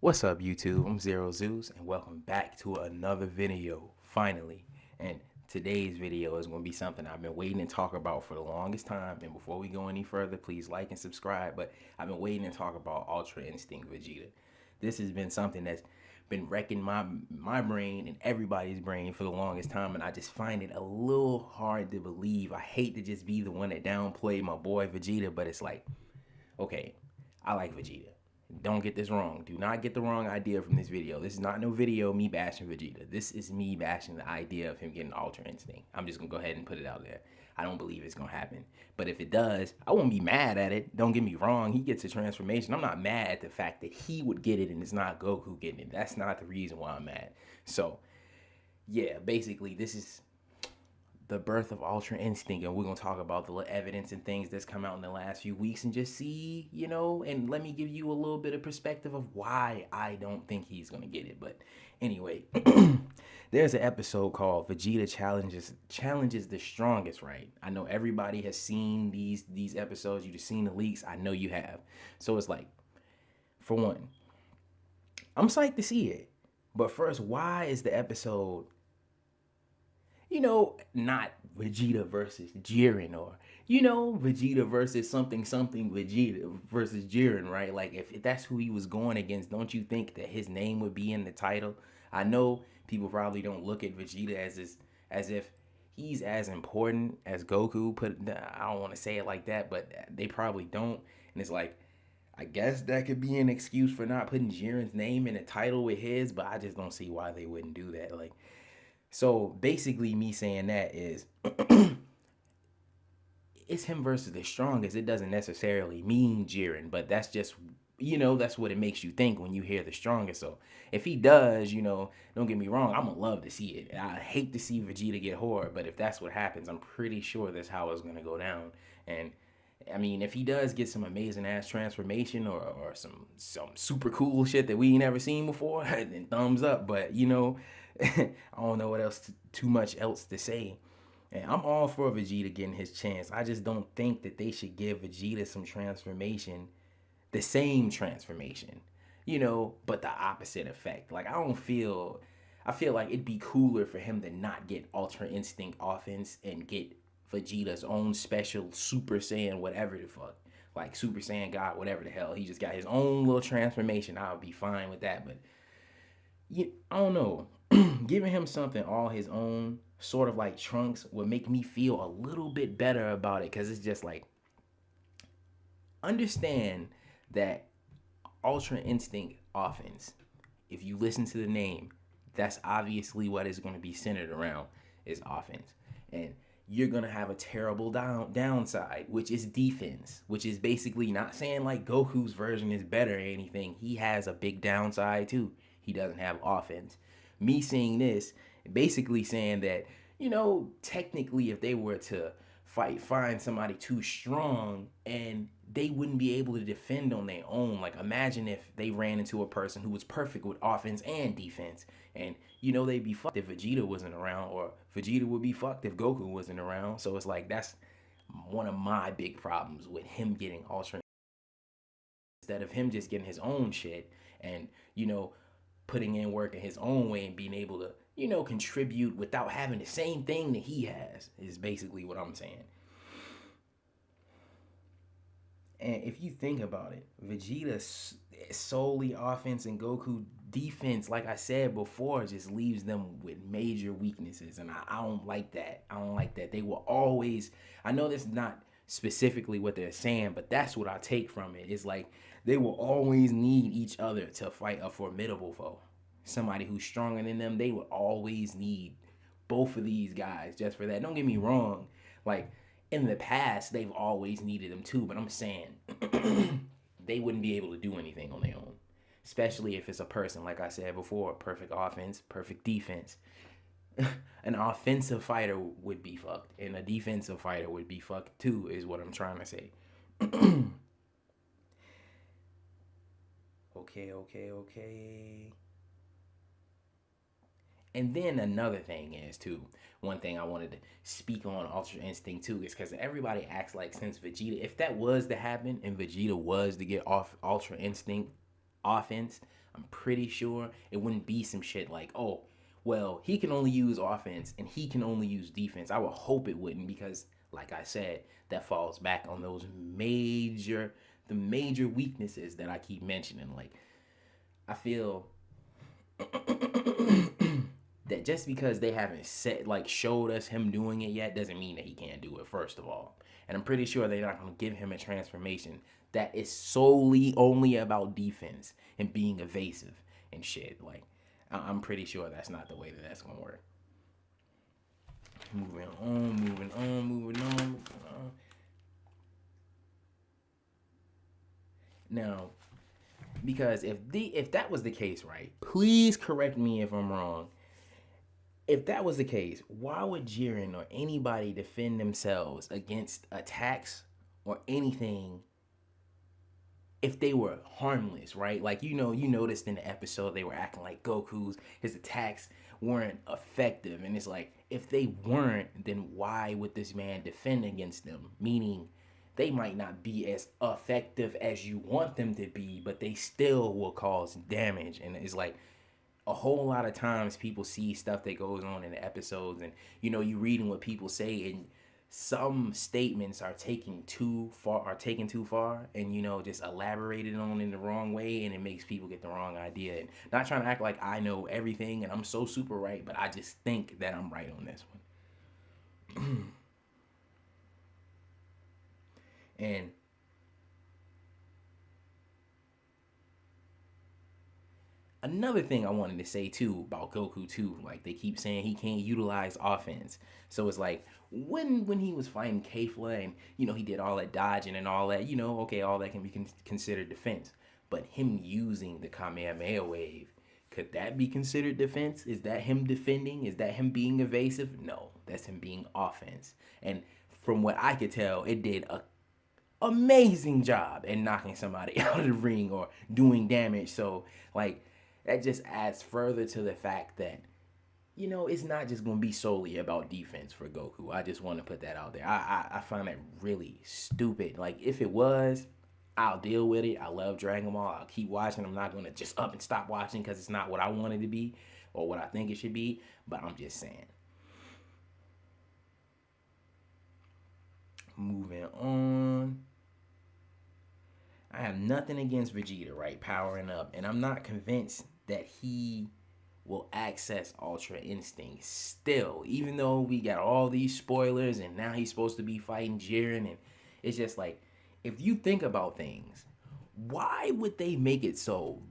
What's up, YouTube? I'm Zero Zeus, and welcome back to another video, finally. And today's video is going to be something I've been waiting to talk about for the longest time. And before we go any further, please like and subscribe. But I've been waiting to talk about Ultra Instinct Vegeta. This has been something that's been wrecking my brain and everybody's brain for the longest time, and I just find it a little hard to believe. I hate to just be the one that downplay my boy Vegeta, but it's like, okay, I like Vegeta. Don't get this wrong. Do not get the wrong idea from this video. This is not no video me bashing Vegeta. This is me bashing the idea of him getting Ultra Instinct. I'm just going to go ahead and put it out there. I don't believe it's going to happen. But if it does, I won't be mad at it. Don't get me wrong. He gets a transformation. I'm not mad at the fact that he would get it and it's not Goku getting it. That's not the reason why I'm mad. So, yeah, basically, this is the birth of Ultra Instinct, and we're gonna talk about the evidence and things that's come out in the last few weeks and just see, and let me give you a little bit of perspective of why I don't think he's gonna get it. But anyway, there's an episode called Vegeta challenges the strongest, right? I know everybody has seen these episodes. You've just seen the leaks. I know you have. So it's like, for one, I'm psyched to see it. But first, why is the episode not Vegeta versus Jiren, or, Vegeta versus something Vegeta versus Jiren, right? Like, if that's who he was going against, don't you think that his name would be in the title? I know people probably don't look at Vegeta as if he's as important as Goku. I don't want to say it like that, but they probably don't. And it's like, I guess that could be an excuse for not putting Jiren's name in the title with his, but I just don't see why they wouldn't do that. Like, so basically me saying that is it's him versus the strongest. It doesn't necessarily mean Jiren, but that's just, that's what it makes you think when you hear the strongest. So if he does, don't get me wrong, I'm gonna love to see it. I hate to see Vegeta get horror, but if that's what happens, I'm pretty sure that's how it's gonna go down. And I mean, if he does get some amazing ass transformation or some super cool shit that we ain't never seen before, then thumbs up. But I don't know what else too much else to say. And I'm all for Vegeta getting his chance. I just don't think that they should give Vegeta some transformation, the same transformation, but the opposite effect. Like, I feel like it'd be cooler for him to not get Ultra Instinct offense and get Vegeta's own special Super Saiyan, whatever the fuck. Like Super Saiyan God, whatever the hell. He just got his own little transformation. I would be fine with that. But I don't know. Giving him something all his own, sort of like Trunks, would make me feel a little bit better about it. Because it's just like, understand that Ultra Instinct offense, if you listen to the name, that's obviously what it's going to be centered around, is offense. And you're going to have a terrible downside, which is defense, which is basically not saying like Goku's version is better or anything. He has a big downside too. He doesn't have offense. Me seeing this, basically saying that, technically if they were to find somebody too strong and they wouldn't be able to defend on their own. Like, imagine if they ran into a person who was perfect with offense and defense, and they'd be fucked if Vegeta wasn't around, or Vegeta would be fucked if Goku wasn't around. So it's like, that's one of my big problems with him getting Ultra, instead of him just getting his own shit and putting in work in his own way and being able to contribute without having the same thing that he has, is basically what I'm saying. And if you think about it, Vegeta solely offense and Goku defense, like I said before, just leaves them with major weaknesses. And I don't like that. I don't like that. They will always, I know that's not specifically what they're saying, but that's what I take from it. It's like they will always need each other to fight a formidable foe. Somebody who's stronger than them, they will always need both of these guys just for that. Don't get me wrong. Like, in the past, they've always needed them too, but I'm saying they wouldn't be able to do anything on their own. Especially if it's a person, like I said before, perfect offense, perfect defense. An offensive fighter would be fucked, and a defensive fighter would be fucked too, is what I'm trying to say. Okay. And then another thing is too, one thing I wanted to speak on Ultra Instinct too, is because everybody acts like, since Vegeta, if that was to happen and Vegeta was to get off Ultra Instinct offense, I'm pretty sure it wouldn't be some shit like, oh, well, he can only use offense and he can only use defense. I would hope it wouldn't, because like I said, that falls back on the major weaknesses that I keep mentioning. Like, I feel that just because they haven't showed us him doing it yet doesn't mean that he can't do it, first of all. And I'm pretty sure they're not going to give him a transformation that is solely only about defense and being evasive and shit. Like, I'm pretty sure that's not the way that that's going to work. Moving on. Now, because if that was the case, right? Please correct me if I'm wrong. If that was the case, why would Jiren or anybody defend themselves against attacks or anything if they were harmless, right? Like, you noticed in the episode they were acting like his attacks weren't effective. And it's like, if they weren't, then why would this man defend against them? Meaning, they might not be as effective as you want them to be, but they still will cause damage. And it's like, a whole lot of times people see stuff that goes on in the episodes, and you reading what people say, and some statements are taken too far, and just elaborated on in the wrong way, and it makes people get the wrong idea. And not trying to act like I know everything and I'm so super right, but I just think that I'm right on this one. And another thing I wanted to say too about Goku too, like they keep saying he can't utilize offense. So it's like when he was fighting Kefla and he did all that dodging and all that, okay, all that can be considered defense. But him using the Kamehameha wave, could that be considered defense? Is that him defending? Is that him being evasive? No, that's him being offense. And from what I could tell, it did a amazing job at knocking somebody out of the ring or doing damage. So like, that just adds further to the fact that it's not just going to be solely about defense for Goku. I just want to put that out there. I find that really stupid. Like, if it was, I'll deal with it. I love Dragon Ball. I'll keep watching. I'm not going to just up and stop watching because it's not what I want it to be or what I think it should be. But I'm just saying. Moving on. I have nothing against Vegeta, right? Powering up. And I'm not convinced that he will access Ultra Instinct still. Even though we got all these spoilers and now he's supposed to be fighting Jiren. And it's just like, if you think about things, why would they make it so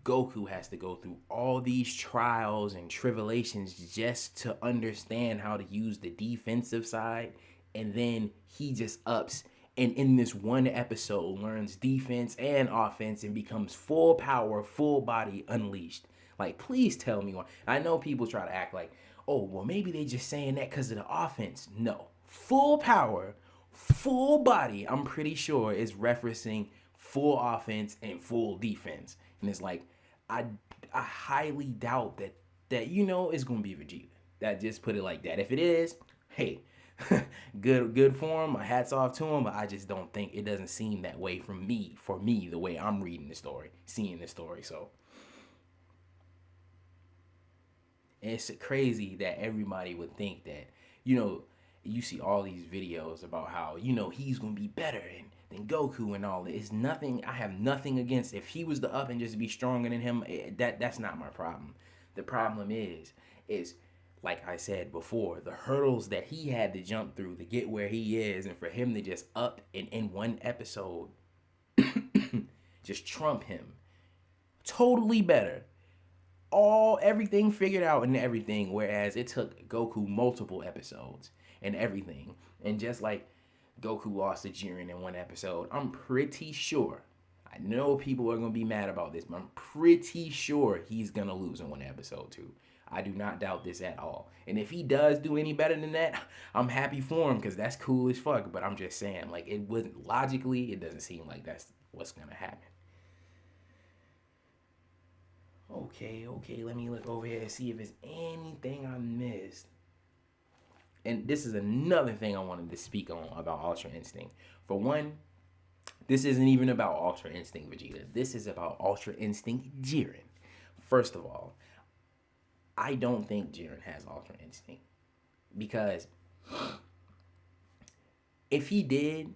Goku has to go through all these trials and tribulations just to understand how to use the defensive side? And then he just ups and in this one episode learns defense and offense and becomes full power, full body, unleashed. Like, please tell me why. I know people try to act like, oh, well, maybe they just saying that because of the offense. No. Full power, full body, I'm pretty sure is referencing full offense and full defense. And it's like, I highly doubt that it's going to be Vegeta. That just put it like that. If it is, hey, good for him. My hat's off to him, but I just don't think it doesn't seem that way for me, the way I'm reading the story, seeing the story. So it's crazy that everybody would think that, you see all these videos about how, he's going to be better than Goku and all that. It's nothing. I have nothing against if he was to up and just be stronger than him. That's not my problem. The problem is like I said before, the hurdles that he had to jump through to get where he is, and for him to just up and in one episode just trump him. Totally better. Everything figured out and everything, whereas it took Goku multiple episodes and everything. And just like Goku lost to Jiren in one episode, I'm pretty sure, I know people are going to be mad about this, but I'm pretty sure he's going to lose in one episode too. I do not doubt this at all. And if he does do any better than that, I'm happy for him because that's cool as fuck. But I'm just saying, like, it wasn't logically, it doesn't seem like that's what's going to happen. Okay, let me look over here and see if there's anything I missed. And this is another thing I wanted to speak on about Ultra Instinct. For one, this isn't even about Ultra Instinct Vegeta. This is about Ultra Instinct Jiren. First of all, I don't think Jiren has Ultra Instinct because if he did,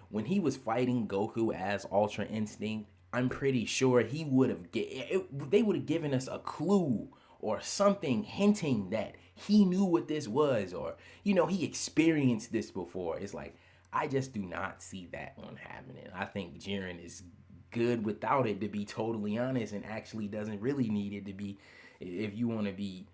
when he was fighting Goku as Ultra Instinct, I'm pretty sure he would have they would have given us a clue or something hinting that he knew what this was, or he experienced this before. It's like I just do not see that one happening. I think Jiren is good without it, to be totally honest, and actually doesn't really need it to be, if you want to be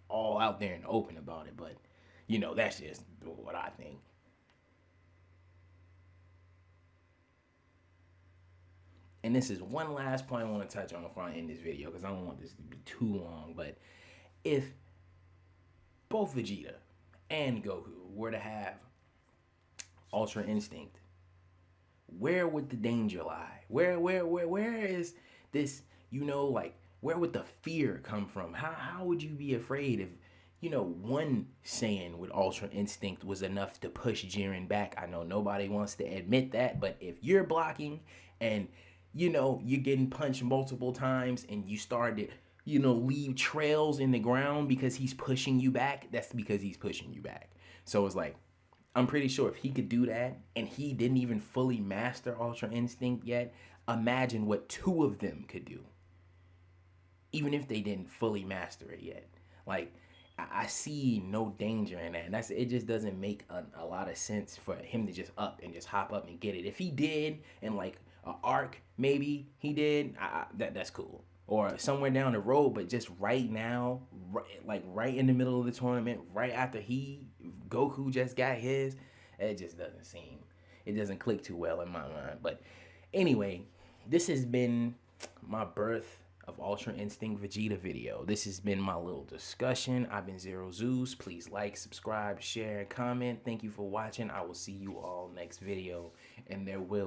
all out there and open about it. But that's just what I think. And this is one last point I want to touch on before I end this video, because I don't want this to be too long. But if both Vegeta and Goku were to have Ultra Instinct, where would the danger lie? Where is this, like, where would the fear come from? How would you be afraid if, one Saiyan with Ultra Instinct was enough to push Jiren back? I know nobody wants to admit that, but if you're blocking and, you're getting punched multiple times and you start to, leave trails in the ground because he's pushing you back, that's because he's pushing you back. So it's like, I'm pretty sure if he could do that and he didn't even fully master Ultra Instinct yet, imagine what two of them could do. Even if they didn't fully master it yet. Like, I see no danger in that. And it just doesn't make a lot of sense for him to just up and just hop up and get it. If he did, and like an arc, maybe he did, that's cool. Or somewhere down the road, but just right now, right in the middle of the tournament, right after Goku just got his, it just doesn't click too well in my mind. But anyway, this has been my birth of Ultra Instinct Vegeta video. This has been my little discussion. I've been Zero Zeus. Please like, subscribe, share, and comment. Thank you for watching. I will see you all next video, and there will